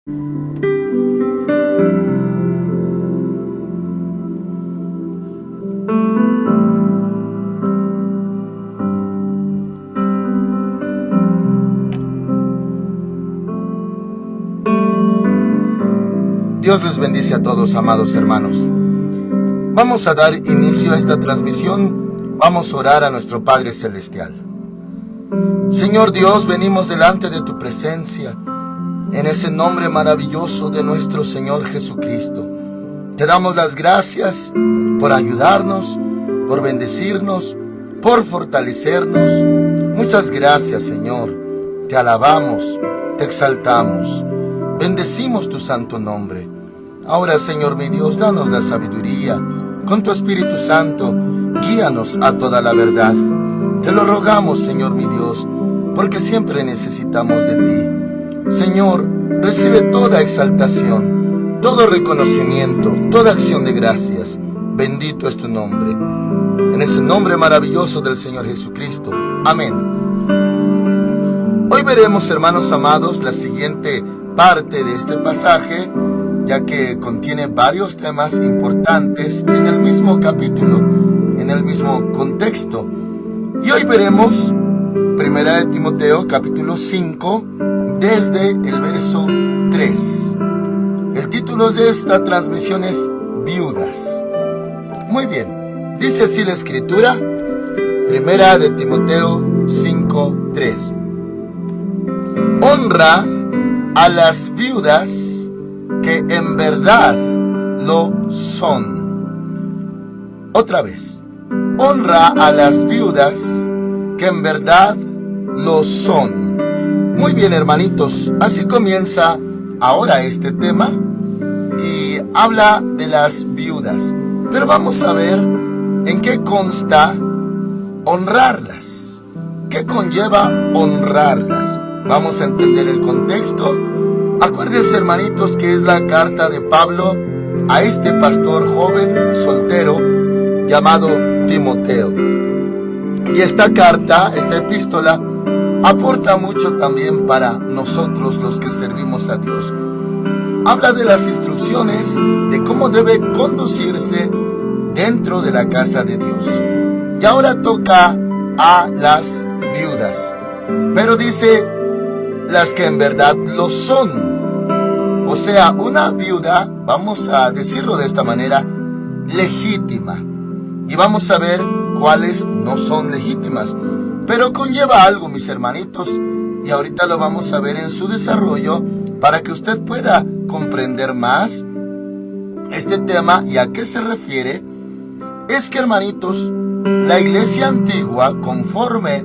Dios les bendice a todos, amados hermanos. Vamos a dar inicio a esta transmisión. Vamos a orar a nuestro Padre Celestial. Señor Dios, venimos delante de tu presencia, en ese nombre maravilloso de nuestro Señor Jesucristo. Te damos las gracias por ayudarnos, por bendecirnos, por fortalecernos. Muchas gracias, Señor. Te alabamos, te exaltamos. Bendecimos tu santo nombre. Ahora, Señor mi Dios, danos la sabiduría. Con tu Espíritu Santo, guíanos a toda la verdad. Te lo rogamos, Señor mi Dios, porque siempre necesitamos de ti. Señor, recibe toda exaltación, todo reconocimiento, toda acción de gracias. Bendito es tu nombre. En ese nombre maravilloso del Señor Jesucristo. Amén. Hoy veremos, hermanos amados, la siguiente parte de este pasaje, ya que contiene varios temas importantes en el mismo capítulo, en el mismo contexto. Y hoy veremos 1 de Timoteo capítulo 5, desde el verso 3. El título de esta transmisión es Viudas. Muy bien, dice así la escritura, 1 de Timoteo 5, 3. Honra a las viudas que en verdad lo son. Otra vez, honra a las viudas que en verdad lo son. Muy bien, hermanitos, así comienza ahora este tema y habla de las viudas. Pero vamos a ver en qué consta honrarlas. ¿Qué conlleva honrarlas? Vamos a entender el contexto. Acuérdense, hermanitos, que es la carta de Pablo a este pastor joven soltero llamado Timoteo. Y esta carta, esta epístola, aporta mucho también para nosotros los que servimos a Dios. Habla de las instrucciones de cómo debe conducirse dentro de la casa de Dios. Y ahora toca a las viudas. Pero dice, las que en verdad lo son. O sea, una viuda, vamos a decirlo de esta manera, legítima. Y vamos a ver cuáles no son legítimas. Pero conlleva algo, mis hermanitos, y ahorita lo vamos a ver en su desarrollo para que usted pueda comprender más este tema y a qué se refiere. Es que, hermanitos, la iglesia antigua, conforme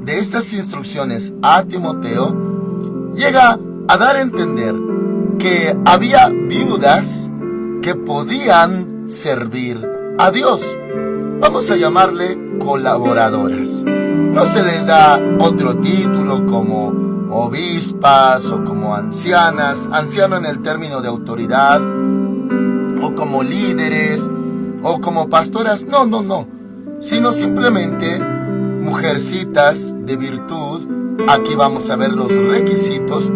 de estas instrucciones a Timoteo, llega a dar a entender que había viudas que podían servir a Dios. Vamos a llamarle colaboradoras. No se les da otro título como obispas o como ancianas, anciano en el término de autoridad, o como líderes, o como pastoras. No, sino simplemente mujercitas de virtud. Aquí vamos a ver los requisitos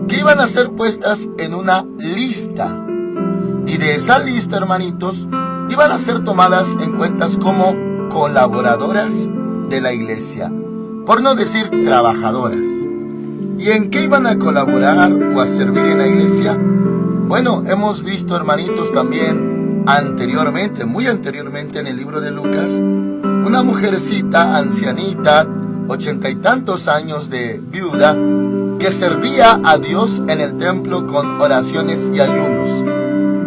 que iban a ser puestas en una lista. Y de esa lista, hermanitos, iban a ser tomadas en cuentas como colaboradoras de la iglesia, por no decir trabajadoras. ¿Y en qué iban a colaborar o a servir en la iglesia? Bueno, hemos visto, hermanitos, también anteriormente, muy anteriormente en el libro de Lucas, una mujercita ancianita, 80 y tantos años de viuda, que servía a Dios en el templo con oraciones y ayunos.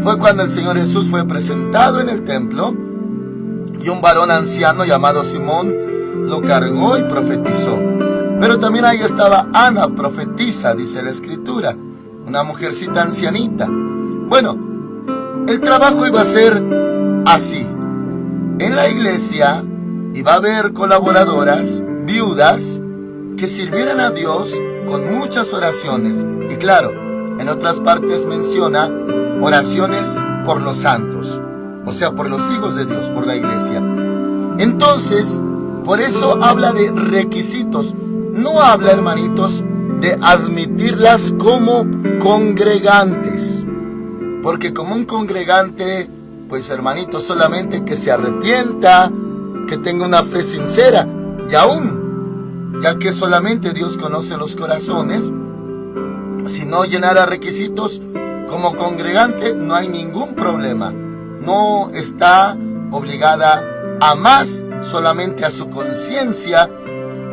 Fue cuando el Señor Jesús fue presentado en el templo y un varón anciano llamado Simón lo cargó y profetizó. Pero también ahí estaba Ana, profetisa, dice la escritura, una mujercita ancianita. Bueno, el trabajo iba a ser así. En la iglesia iba a haber colaboradoras, viudas, que sirvieran a Dios con muchas oraciones. Y claro, en otras partes menciona oraciones por los santos, o sea, por los hijos de Dios, por la iglesia. Entonces, por eso habla de requisitos. No habla, hermanitos, de admitirlas como congregantes. Porque como un congregante, pues hermanito, solamente que se arrepienta, que tenga una fe sincera, y aún, ya que solamente Dios conoce los corazones, si no llenara requisitos como congregante, no hay ningún problema. No está obligada a más, solamente a su conciencia,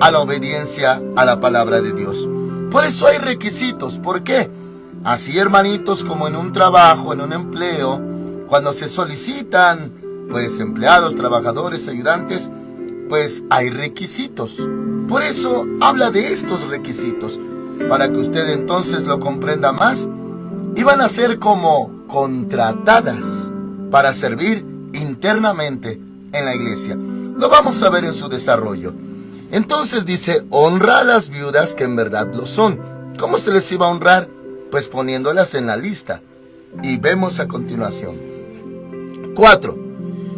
a la obediencia a la palabra de Dios. Por eso hay requisitos. ¿Por qué? Así, hermanitos, como en un trabajo, en un empleo, cuando se solicitan, pues, empleados, trabajadores, ayudantes, pues hay requisitos. Por eso habla de estos requisitos, para que usted entonces lo comprenda más. Y van a ser como contratadas para servir internamente en la iglesia. Lo vamos a ver en su desarrollo. Entonces dice, honra a las viudas que en verdad lo son. ¿Cómo se les iba a honrar? Pues poniéndolas en la lista. Y vemos a continuación. 4.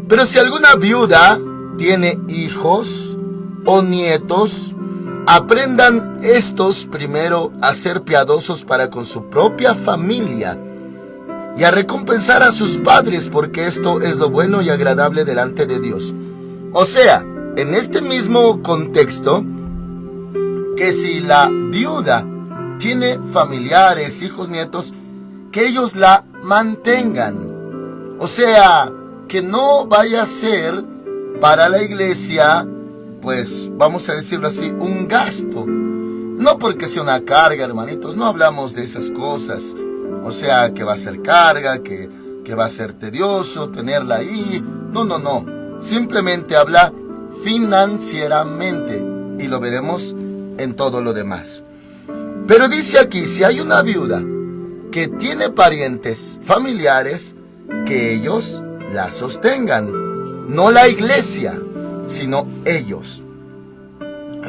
Pero si alguna viuda tiene hijos o nietos, aprendan estos primero a ser piadosos para con su propia familia y a recompensar a sus padres, porque esto es lo bueno y agradable delante de Dios. O sea, en este mismo contexto, que si la viuda tiene familiares, hijos, nietos, que ellos la mantengan. O sea, que no vaya a ser para la iglesia, pues vamos a decirlo así, un gasto. No porque sea una carga, hermanitos, no hablamos de esas cosas. O sea, que va a ser carga, que va a ser tedioso tenerla ahí. No. Simplemente habla financieramente, y lo veremos en todo lo demás. Pero dice aquí, si hay una viuda que tiene parientes, familiares, que ellos la sostengan, no la iglesia, sino ellos.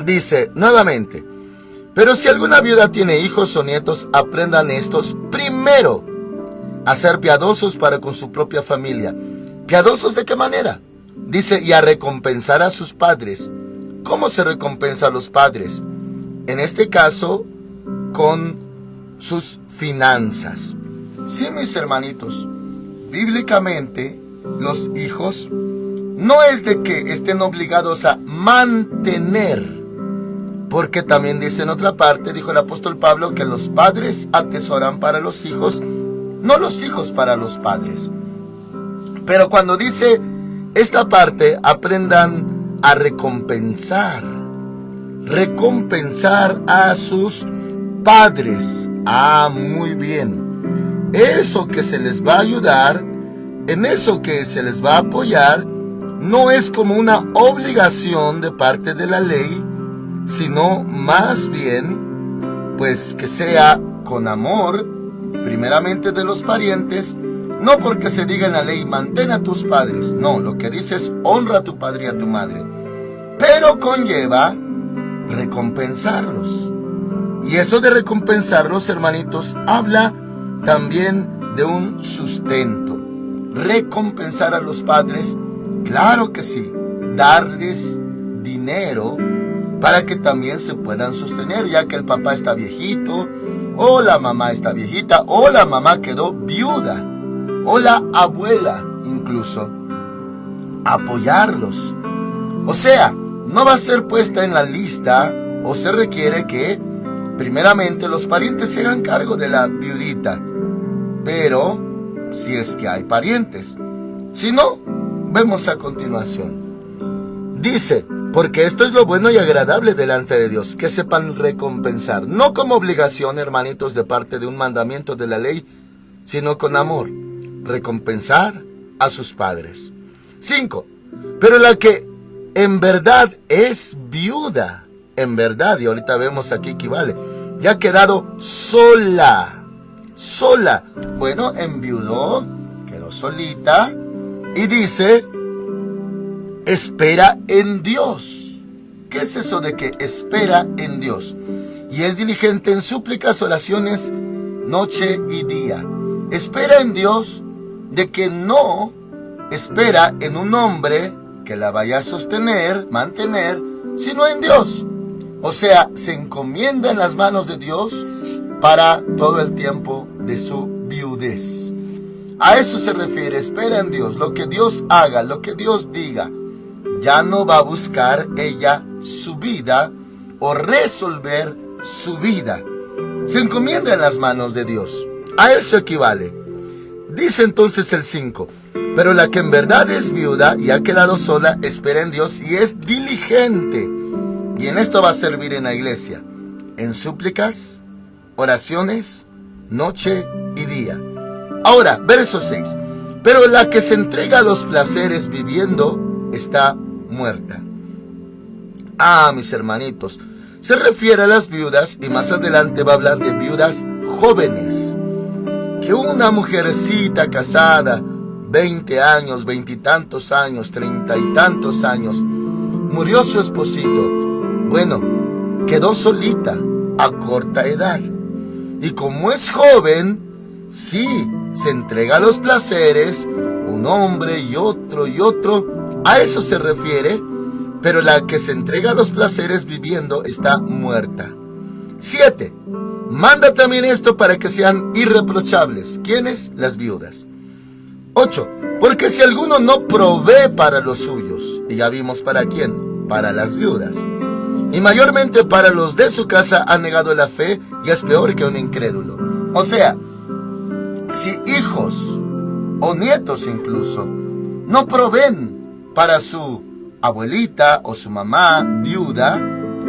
Dice nuevamente, pero si alguna viuda tiene hijos o nietos, aprendan estos primero a ser piadosos para con su propia familia. ¿Piadosos de qué manera? Dice, y a recompensar a sus padres. ¿Cómo se recompensa a los padres? En este caso, con sus finanzas. Sí, mis hermanitos, bíblicamente, los hijos no es de que estén obligados a mantener, porque también dice en otra parte, dijo el apóstol Pablo, que los padres atesoran para los hijos, no los hijos para los padres. Pero cuando dice esta parte, aprendan a recompensar a sus padres. Ah, muy bien. Eso que se les va a ayudar, en eso que se les va a apoyar, no es como una obligación de parte de la ley, sino más bien, pues que sea con amor, primeramente de los parientes, no porque se diga en la ley, mantén a tus padres. No, lo que dice es, honra a tu padre y a tu madre. Pero conlleva recompensarlos. Y eso de recompensarlos, hermanitos, habla también de un sustento. Recompensar a los padres, claro que sí, darles dinero para que también se puedan sostener, ya que el papá está viejito, o la mamá está viejita, o la mamá quedó viuda, o la abuela incluso. Apoyarlos. O sea, no va a ser puesta en la lista, o se requiere que primeramente los parientes se hagan cargo de la viudita, pero si es que hay parientes. Si no, vemos a continuación. Dice, porque esto es lo bueno y agradable delante de Dios, que sepan recompensar, no como obligación, hermanitos, de parte de un mandamiento de la ley, sino con amor, recompensar a sus padres. 5. Pero la que en verdad es viuda, en verdad, y ahorita vemos aquí que vale, ya ha quedado sola. Bueno, enviudó, quedó solita, y dice, espera en Dios. ¿Qué es eso de que espera en Dios? Y es diligente en súplicas, oraciones, noche y día. Espera en Dios, de que no espera en un hombre que la vaya a sostener, mantener, sino en Dios. O sea, se encomienda en las manos de Dios para todo el tiempo de su viudez. A eso se refiere, espera en Dios, lo que Dios haga, lo que Dios diga. Ya no va a buscar ella su vida o resolver su vida. Se encomienda en las manos de Dios. A eso equivale. Dice entonces el 5, pero la que en verdad es viuda y ha quedado sola, espera en Dios y es diligente. Y en esto va a servir en la iglesia, en súplicas, oraciones, noche y día. Ahora, verso 6. Pero la que se entrega a los placeres viviendo está muerta. Mis hermanitos, se refiere a las viudas y más adelante va a hablar de viudas jóvenes. Que una mujercita casada, 20 años, 20 y tantos años, 30 y tantos años, murió su esposito. Bueno, quedó solita a corta edad. Y como es joven, sí, se entrega a los placeres, un hombre y otro, a eso se refiere, pero la que se entrega a los placeres viviendo está muerta. 7. Manda también esto para que sean irreprochables. ¿Quiénes? Las viudas. 8. Porque si alguno no provee para los suyos, y ya vimos para quién, para las viudas, y mayormente para los de su casa, ha negado la fe y es peor que un incrédulo. O sea, si hijos o nietos incluso no proveen para su abuelita o su mamá viuda,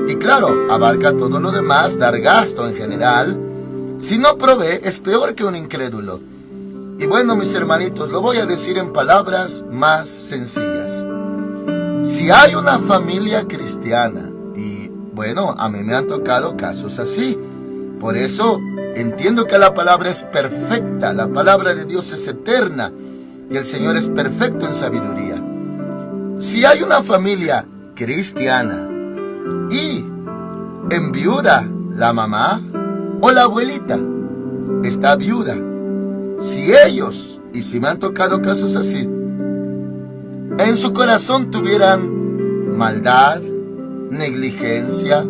y claro, abarca todo lo demás, dar gasto en general, si no provee es peor que un incrédulo. Y bueno, mis hermanitos, lo voy a decir en palabras más sencillas. Si hay una familia cristiana, y bueno, a mí me han tocado casos así, por eso entiendo que la palabra es perfecta, la palabra de Dios es eterna, y el Señor es perfecto en sabiduría. Si hay una familia cristiana, y enviuda la mamá o la abuelita, está viuda, si ellos, y si me han tocado casos así, en su corazón tuvieran maldad, negligencia,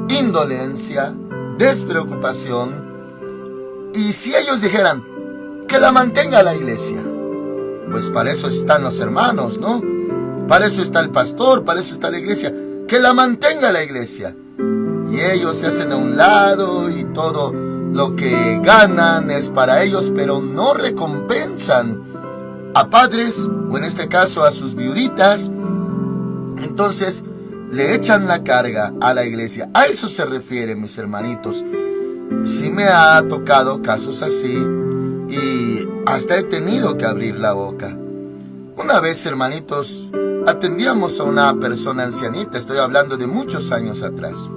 indolencia, despreocupación, y si ellos dijeran que la mantenga la iglesia, pues para eso están los hermanos, ¿no? Para eso está el pastor, para eso está la iglesia, que la mantenga la iglesia. Y ellos se hacen a un lado y todo lo que ganan es para ellos, pero no recompensan a padres, o en este caso a sus viuditas. Entonces le echan la carga a la iglesia. A eso se refiere, mis hermanitos. Sí me ha tocado casos así y hasta he tenido que abrir la boca. Una vez, hermanitos, atendíamos a una persona ancianita, estoy hablando de muchos años atrás.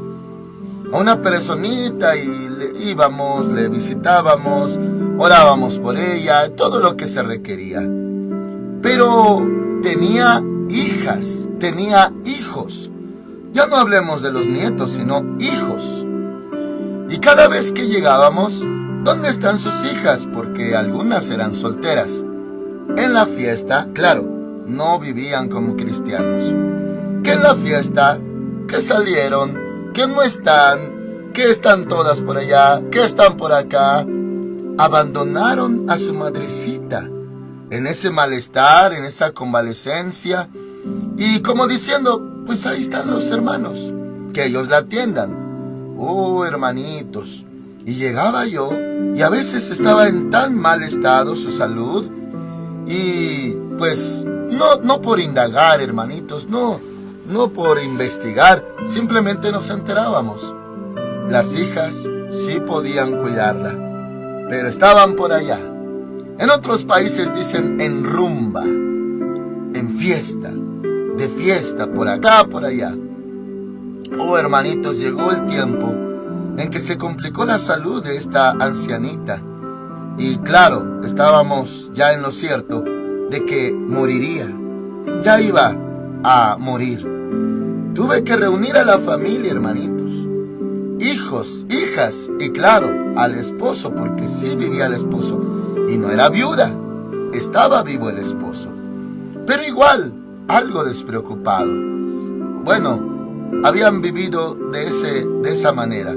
A una personita y le íbamos, le visitábamos, orábamos por ella, todo lo que se requería. Pero tenía hijas, tenía hijos. Ya no hablemos de los nietos, sino hijos. Y cada vez que llegábamos, ¿dónde están sus hijas? Porque algunas eran solteras. En la fiesta, claro, no vivían como cristianos. Que en la fiesta, que salieron, que no están, que están todas por allá, que están por acá. Abandonaron a su madrecita en ese malestar, en esa convalecencia. Y como diciendo, pues ahí están los hermanos, que ellos la atiendan. Hermanitos. Y llegaba yo, y a veces estaba en tan mal estado su salud, y pues no por indagar, hermanitos, no por investigar, simplemente nos enterábamos. Las hijas sí podían cuidarla, pero estaban por allá. En otros países dicen en rumba, en fiesta, de fiesta, por acá, por allá. Hermanitos, llegó el tiempo en que se complicó la salud de esta ancianita. Y claro, estábamos ya en lo cierto de que moriría. Ya iba a morir. Tuve que reunir a la familia, hermanitos. Hijos, hijas, y claro, al esposo, porque sí vivía el esposo. Y no era viuda, estaba vivo el esposo. Pero igual, algo despreocupado. Bueno, habían vivido de esa manera.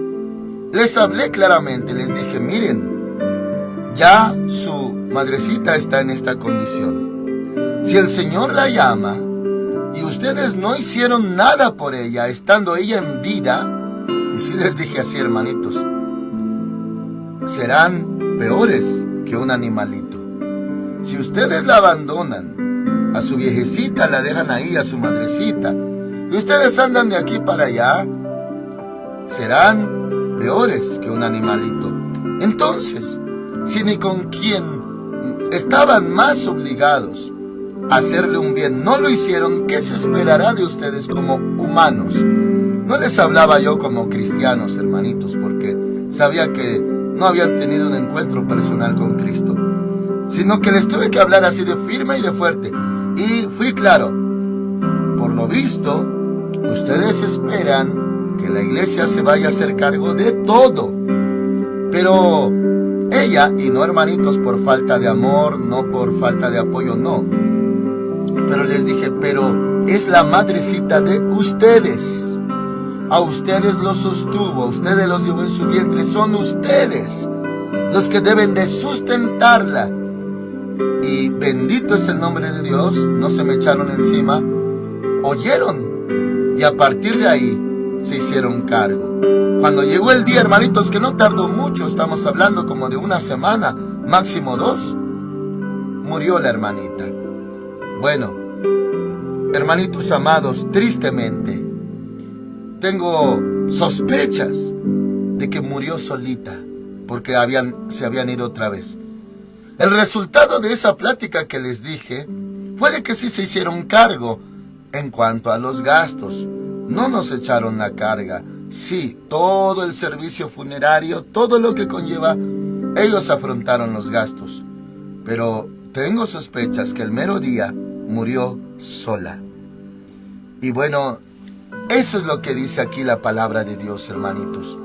Les hablé claramente, les dije, miren, ya su madrecita está en esta condición. Si el Señor la llama y ustedes no hicieron nada por ella, estando ella en vida, y sí les dije así, hermanitos, serán peores que un animalito. Si ustedes la abandonan, a su viejecita la dejan ahí, a su madrecita, y ustedes andan de aquí para allá, serán peores que un animalito. Entonces, si ni con quien estaban más obligados a hacerle un bien no lo hicieron, ¿qué se esperará de ustedes como humanos? No les hablaba yo como cristianos, hermanitos, porque sabía que no habían tenido un encuentro personal con Cristo, sino que les tuve que hablar así de firme y de fuerte. Y fui claro, por lo visto, ustedes esperan que la iglesia se vaya a hacer cargo de todo. Pero ella, y no, hermanitos, por falta de amor, no por falta de apoyo, no. Pero les dije, pero es la madrecita de ustedes. A ustedes los sostuvo, a ustedes los llevó en su vientre. Son ustedes los que deben de sustentarla. Y bendito es el nombre de Dios, no se me echaron encima, oyeron y a partir de ahí se hicieron cargo. Cuando llegó el día, hermanitos, que no tardó mucho, estamos hablando como de una semana, máximo 2, murió la hermanita. Bueno, hermanitos amados, tristemente, tengo sospechas de que murió solita, porque se habían ido otra vez. El resultado de esa plática que les dije fue de que sí se hicieron cargo en cuanto a los gastos. No nos echaron la carga. Sí, todo el servicio funerario, todo lo que conlleva, ellos afrontaron los gastos. Pero tengo sospechas que el mero día murió sola. Y bueno, eso es lo que dice aquí la palabra de Dios, hermanitos.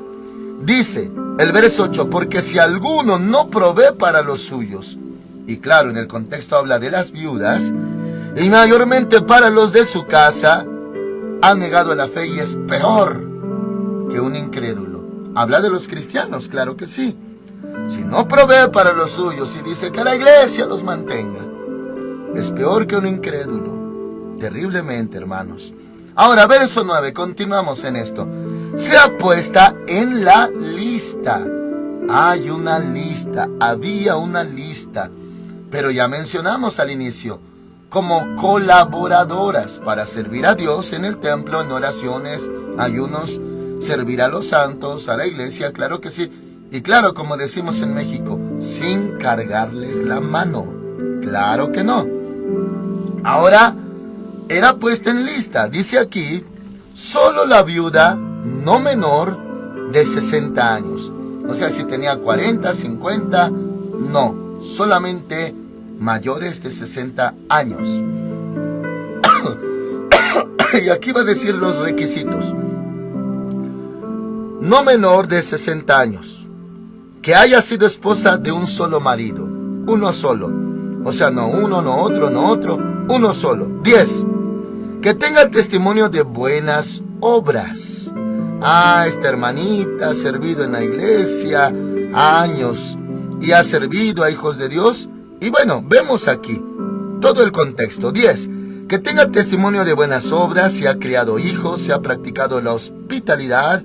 Dice el verso 8, porque si alguno no provee para los suyos, y claro, en el contexto habla de las viudas, y mayormente para los de su casa, ha negado la fe y es peor que un incrédulo. Habla de los cristianos, claro que sí. Si no provee para los suyos y dice que la iglesia los mantenga, es peor que un incrédulo. Terriblemente, hermanos. Ahora, verso 9, continuamos en esto. Sea puesta en la lista. Hay una lista, había una lista, pero ya mencionamos al inicio, como colaboradoras para servir a Dios en el templo, en oraciones, ayunos, servir a los santos, a la iglesia, claro que sí. Y claro, como decimos en México, sin cargarles la mano. Claro que no. Ahora, era puesta en lista. Dice aquí, solo la viuda no menor de 60 años. O sea, si tenía 40, 50, no. Solamente mayores de 60 años. Y aquí va a decir los requisitos. No menor de 60 años. Que haya sido esposa de un solo marido. Uno solo. O sea, no uno, no otro, no otro. Uno solo. 10. Que tenga testimonio de buenas obras. Esta hermanita ha servido en la iglesia años y ha servido a hijos de Dios. Y bueno, vemos aquí todo el contexto. 10. Que tenga testimonio de buenas obras, si ha criado hijos, si ha practicado la hospitalidad,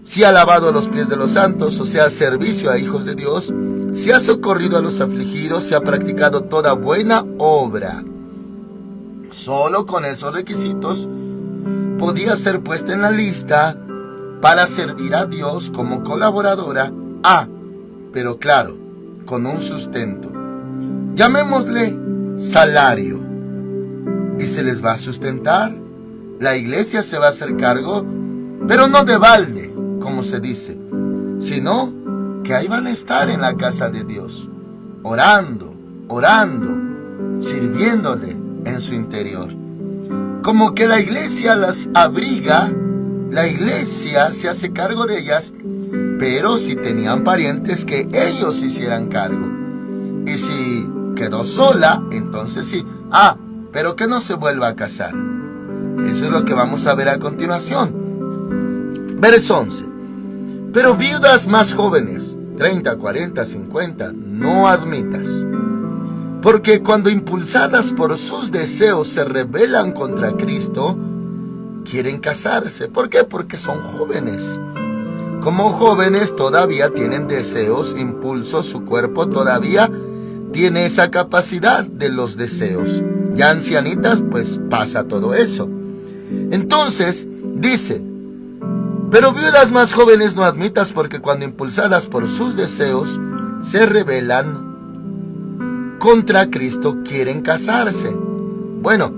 si ha lavado los pies de los santos, o sea, servicio a hijos de Dios, si ha socorrido a los afligidos, si ha practicado toda buena obra. Solo con esos requisitos podía ser puesta en la lista para servir a Dios como colaboradora. Pero claro, con un sustento. Llamémosle salario. Y se les va a sustentar. La iglesia se va a hacer cargo, pero no de balde, como se dice, sino que ahí van a estar en la casa de Dios, orando, sirviéndole en su interior. Como que la iglesia las abriga, la iglesia se hace cargo de ellas, pero si tenían parientes, que ellos se hicieran cargo. Y si quedó sola, entonces sí. Pero que no se vuelva a casar. Eso es lo que vamos a ver a continuación. Verso 11. Pero viudas más jóvenes, 30, 40, 50, no admitas. Porque cuando impulsadas por sus deseos se rebelan contra Cristo, quieren casarse. ¿Por qué? Porque son jóvenes. Como jóvenes todavía tienen deseos, impulsos, su cuerpo todavía tiene esa capacidad de los deseos. Ya ancianitas, pues pasa todo eso. Entonces, dice, pero viudas más jóvenes no admitas, porque cuando impulsadas por sus deseos se rebelan contra Cristo, quieren casarse. Bueno,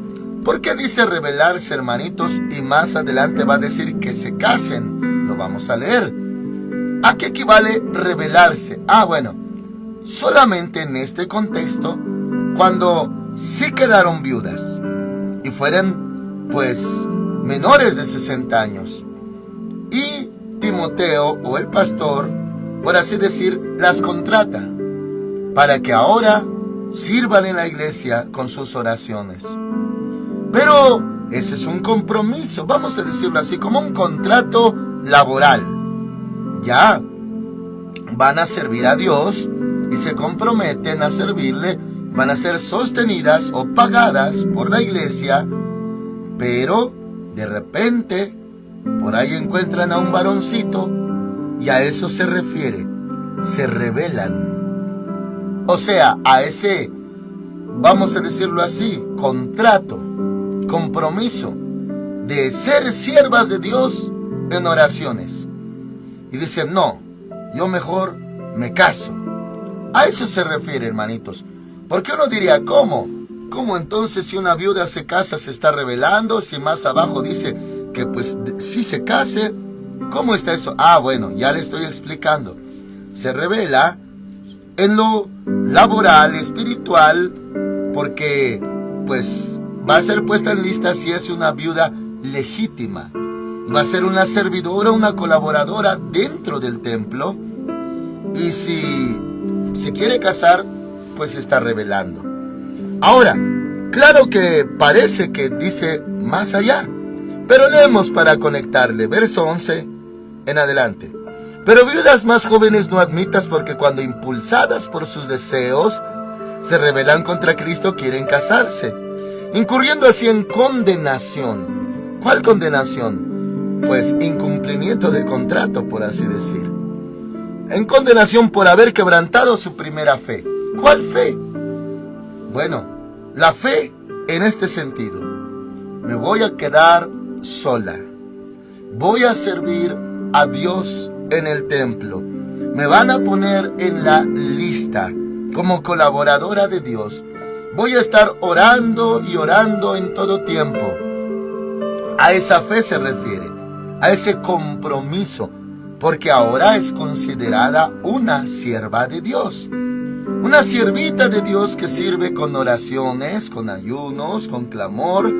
¿por qué dice rebelarse, hermanitos? Y más adelante va a decir que se casen. Lo vamos a leer. ¿A qué equivale rebelarse? Bueno, solamente en este contexto, cuando sí quedaron viudas y fueran, pues, menores de 60 años. Y Timoteo, o el pastor, por así decir, las contrata para que ahora sirvan en la iglesia con sus oraciones. Pero ese es un compromiso, vamos a decirlo así, como un contrato laboral. Ya van a servir a Dios y se comprometen a servirle, van a ser sostenidas o pagadas por la iglesia, pero de repente por ahí encuentran a un varoncito y a eso se refiere, se rebelan. O sea, a ese, vamos a decirlo así, contrato, compromiso de ser siervas de Dios en oraciones. Y dicen, no, yo mejor me caso. A eso se refiere, hermanitos. Porque uno diría, ¿cómo? ¿Cómo entonces si una viuda se casa se está rebelando? Si más abajo dice que pues si se case, ¿cómo está eso? Bueno, ya le estoy explicando. Se revela en lo laboral, espiritual, porque pues va a ser puesta en lista si es una viuda legítima. Va a ser una servidora, una colaboradora dentro del templo. Y si se quiere casar, pues se está revelando. Ahora, claro que parece que dice más allá, pero leemos para conectarle. Verso 11 en adelante. Pero viudas más jóvenes no admitas, porque cuando impulsadas por sus deseos se rebelan contra Cristo, quieren casarse, incurriendo así en condenación. ¿Cuál condenación? Pues incumplimiento del contrato, por así decir. En condenación por haber quebrantado su primera fe. ¿Cuál fe? Bueno, la fe en este sentido. Me voy a quedar sola. Voy a servir a Dios en el templo. Me van a poner en la lista como colaboradora de Dios. Voy a estar orando y orando en todo tiempo. A esa fe se refiere, a ese compromiso, porque ahora es considerada una sierva de Dios. Una siervita de Dios que sirve con oraciones, con ayunos, con clamor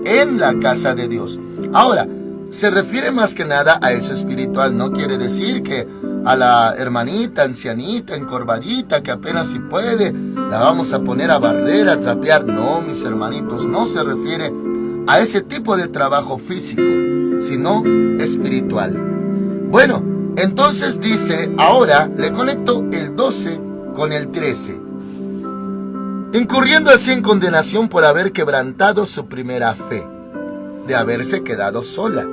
en la casa de Dios. Ahora, se refiere más que nada a eso espiritual. No quiere decir que a la hermanita, ancianita, encorvadita, que apenas si puede, la vamos a poner a barrer, a trapear. No, mis hermanitos, no se refiere a ese tipo de trabajo físico, sino espiritual. Bueno, entonces dice, ahora le conecto el 12 con el 13. Incurriendo así en condenación por haber quebrantado su primera fe, de haberse quedado sola.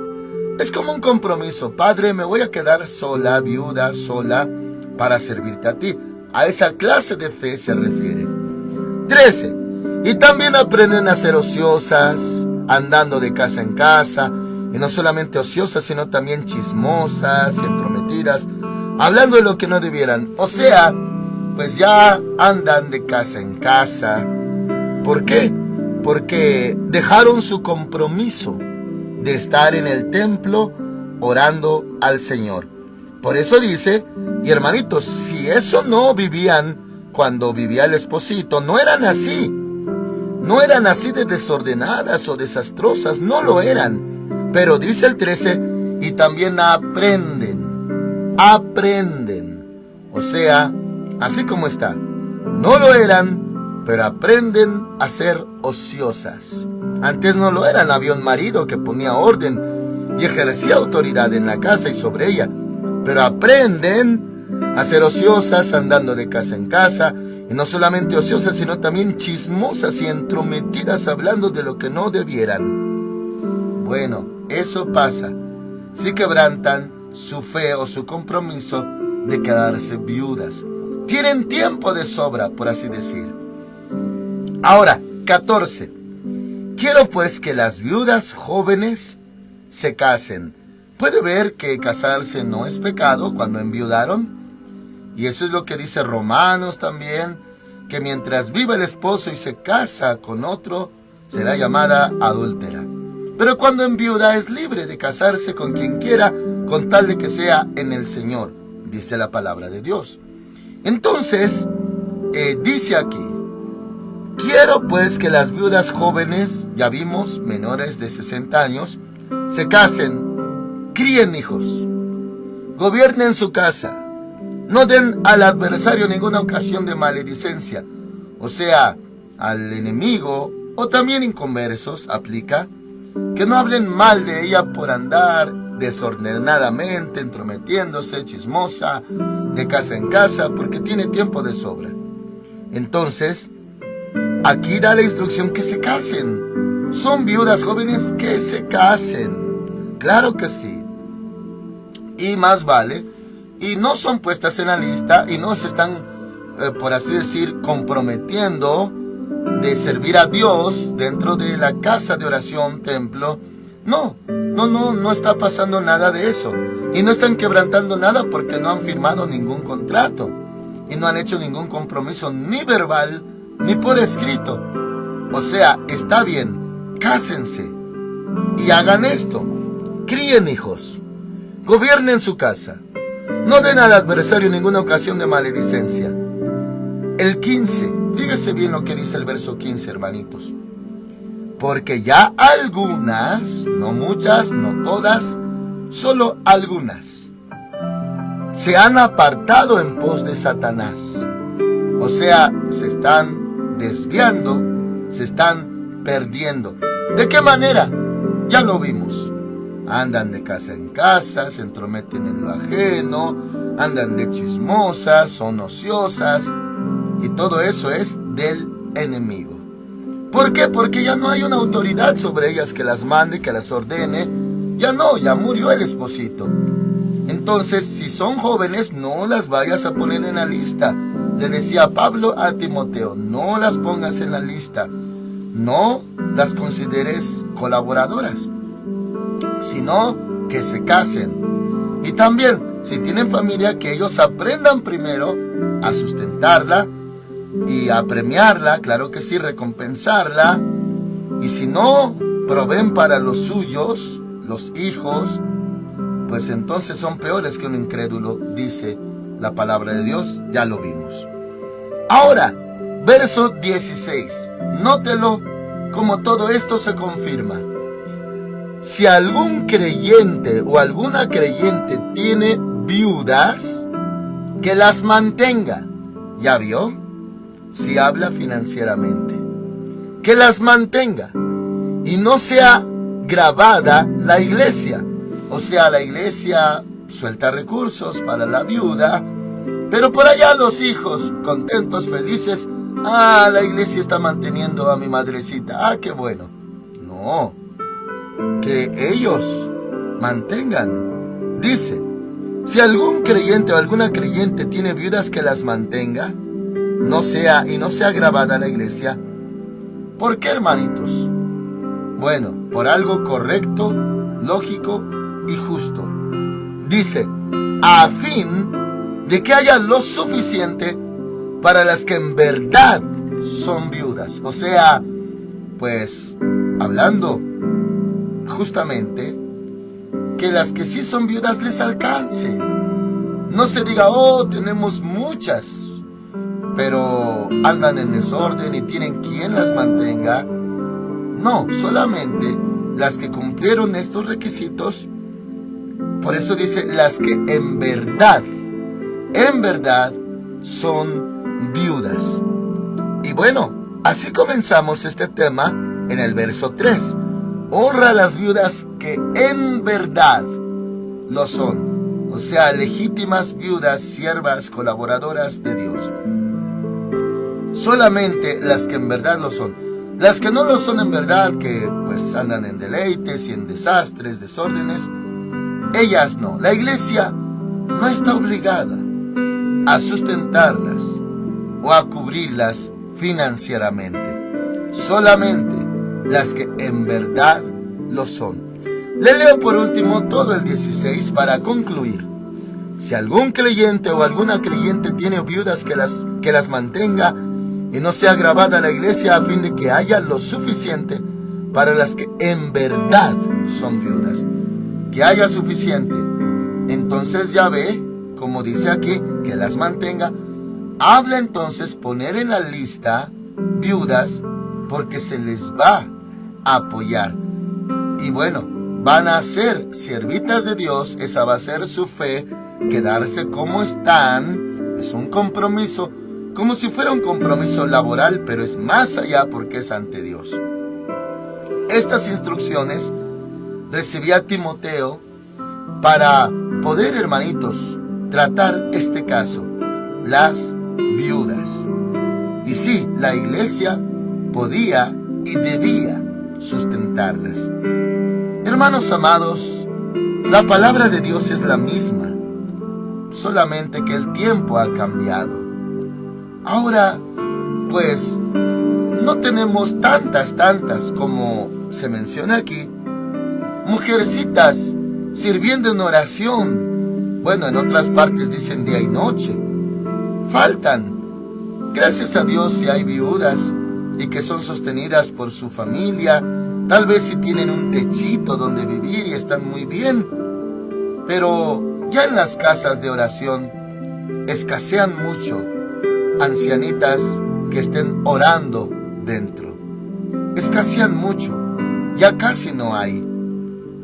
Es como un compromiso. Padre, me voy a quedar sola, viuda, sola, para servirte a ti. A esa clase de fe se refiere. 13. Y también aprenden a ser ociosas, andando de casa en casa, y no solamente ociosas, sino también chismosas y entrometidas, hablando de lo que no debieran. O sea, pues ya andan de casa en casa. ¿Por qué? Porque dejaron su compromiso de estar en el templo orando al Señor. Por eso dice, y hermanitos, si eso no vivían cuando vivía el esposito, no eran así. No eran así de desordenadas o desastrosas, no lo eran. Pero dice el 13, y también aprenden. O sea, así como está. No lo eran, pero aprenden a ser ociosas. Antes no lo eran, había un marido que ponía orden y ejercía autoridad en la casa y sobre ella, pero aprenden a ser ociosas, andando de casa en casa, y no solamente ociosas, sino también chismosas y entrometidas, hablando de lo que no debieran. Bueno, eso pasa si quebrantan su fe o su compromiso de quedarse viudas. Tienen tiempo de sobra, por así decir. Ahora, 14. Quiero pues que las viudas jóvenes se casen. Puede ver que casarse no es pecado cuando enviudaron. Y eso es lo que dice Romanos también, que mientras viva el esposo y se casa con otro, será llamada adúltera. Pero cuando enviuda es libre de casarse con quien quiera, con tal de que sea en el Señor, dice la palabra de Dios. Entonces, dice aquí, quiero pues que las viudas jóvenes, ya vimos, menores de 60 años, se casen, críen hijos, gobiernen su casa, no den al adversario ninguna ocasión de maledicencia, o sea, al enemigo, o también inconversos, aplica, que no hablen mal de ella por andar desordenadamente, entrometiéndose, chismosa, de casa en casa, porque tiene tiempo de sobra. Entonces, aquí da la instrucción que se casen. ¿Son viudas jóvenes? Que se casen. Claro que sí. Y más vale. Y no son puestas en la lista y no se están, por así decir, comprometiendo de servir a Dios dentro de la casa de oración, templo. No está pasando nada de eso. Y no están quebrantando nada porque no han firmado ningún contrato. Y no han hecho ningún compromiso, ni verbal, ni por escrito. O sea, está bien, cásense. Y hagan esto. Críen hijos. Gobiernen su casa. No den al adversario ninguna ocasión de maledicencia. El 15. Fíjese bien lo que dice el verso 15, hermanitos. Porque ya algunas, no muchas, no todas, solo algunas, se han apartado en pos de Satanás. O sea, se están desviando, se están perdiendo. ¿De qué manera? Ya lo vimos. Andan de casa en casa, se entrometen en lo ajeno, andan de chismosas, son ociosas, y todo eso es del enemigo. ¿Por qué? Porque ya no hay una autoridad sobre ellas que las mande, que las ordene. Ya no, ya murió el esposito. Entonces, si son jóvenes, no las vayas a poner en la lista. Le decía Pablo a Timoteo, no las pongas en la lista. No las consideres colaboradoras, sino que se casen. Y también, si tienen familia, que ellos aprendan primero a sustentarla y a premiarla, claro que sí, recompensarla. Y si no proveen para los suyos, los hijos, pues entonces son peores que un incrédulo, dice la palabra de Dios, ya lo vimos. Ahora, verso 16, nótelo como todo esto se confirma. Si algún creyente o alguna creyente tiene viudas, que las mantenga. ¿Ya vio? Si habla financieramente, que las mantenga y no sea grabada la iglesia. O sea, la iglesia suelta recursos para la viuda, pero por allá los hijos, contentos, felices, la iglesia está manteniendo a mi madrecita, qué bueno. No, que ellos mantengan. Dice, si algún creyente o alguna creyente tiene viudas, que las mantenga, no sea grabada la iglesia. ¿Por qué, hermanitos? Bueno, por algo correcto, lógico y justo. Dice, a fin de que haya lo suficiente para las que en verdad son viudas. O sea, pues, hablando justamente, que las que sí son viudas les alcance. No se diga, tenemos muchas, pero andan en desorden y tienen quien las mantenga. No, solamente las que cumplieron estos requisitos. Por eso dice, las que en verdad son viudas. Y bueno, así comenzamos este tema en el verso 3. Honra a las viudas que en verdad lo son, o sea, legítimas viudas, siervas, colaboradoras de Dios. Solamente las que en verdad lo son. Las que no lo son en verdad, que pues andan en deleites y en desastres, desórdenes, ellas no. La iglesia no está obligada a sustentarlas o a cubrirlas financieramente. Solamente las que en verdad lo son. Le leo por último todo el 16 para concluir. Si algún creyente o alguna creyente tiene viudas que las mantenga, y no sea agravada la iglesia, a fin de que haya lo suficiente para las que en verdad son viudas. Que haya suficiente. Entonces ya ve, como dice aquí, que las mantenga. Habla entonces poner en la lista viudas, porque se les va a apoyar. Y bueno, van a ser siervitas de Dios. Esa va a ser su fe. Quedarse como están es un compromiso, como si fuera un compromiso laboral, pero es más allá porque es ante Dios. Estas instrucciones recibía Timoteo para poder, hermanitos, tratar este caso, las viudas. Y sí, la iglesia podía y debía sustentarlas. Hermanos amados, la palabra de Dios es la misma, solamente que el tiempo ha cambiado. Ahora, pues, no tenemos tantas como se menciona aquí, mujercitas sirviendo en oración. Bueno, en otras partes dicen día y noche. Faltan. Gracias a Dios si hay viudas y que son sostenidas por su familia. Tal vez si tienen un techito donde vivir y están muy bien. Pero ya en las casas de oración escasean mucho ancianitas que estén orando dentro. Escasean mucho, ya casi no hay.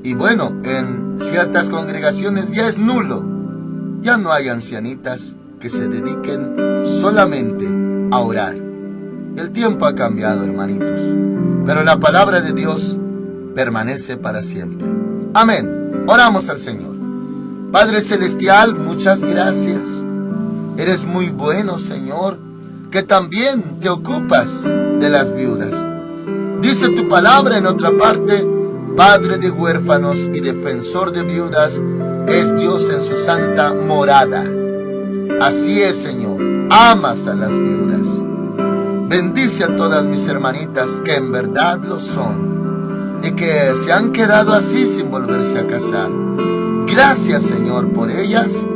Y bueno, en ciertas congregaciones ya es nulo. Ya no hay ancianitas que se dediquen solamente a orar. El tiempo ha cambiado, hermanitos, pero la palabra de Dios permanece para siempre. Amén. Oramos al Señor. Padre Celestial, muchas gracias. Eres muy bueno, Señor, que también te ocupas de las viudas. Dice tu palabra en otra parte: Padre de huérfanos y defensor de viudas es Dios en su santa morada. Así es, Señor, amas a las viudas. Bendice a todas mis hermanitas que en verdad lo son y que se han quedado así sin volverse a casar. Gracias, Señor, por ellas.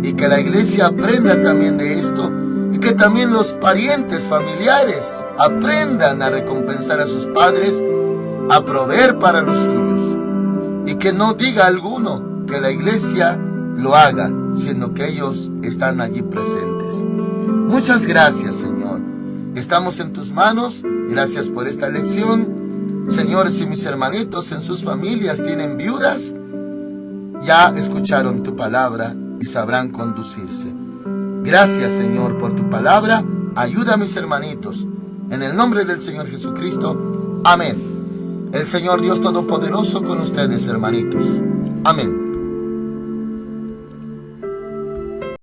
Y que la iglesia aprenda también de esto, y que también los parientes familiares aprendan a recompensar a sus padres, a proveer para los suyos, y que no diga alguno que la iglesia lo haga, sino que ellos están allí presentes. Muchas gracias, Señor. Estamos en tus manos. Gracias por esta lección. Señor, si mis hermanitos en sus familias tienen viudas, ya escucharon tu palabra y sabrán conducirse. Gracias, Señor, por tu palabra. Ayuda a mis hermanitos. En el nombre del Señor Jesucristo. Amén. El Señor Dios Todopoderoso con ustedes, hermanitos. Amén.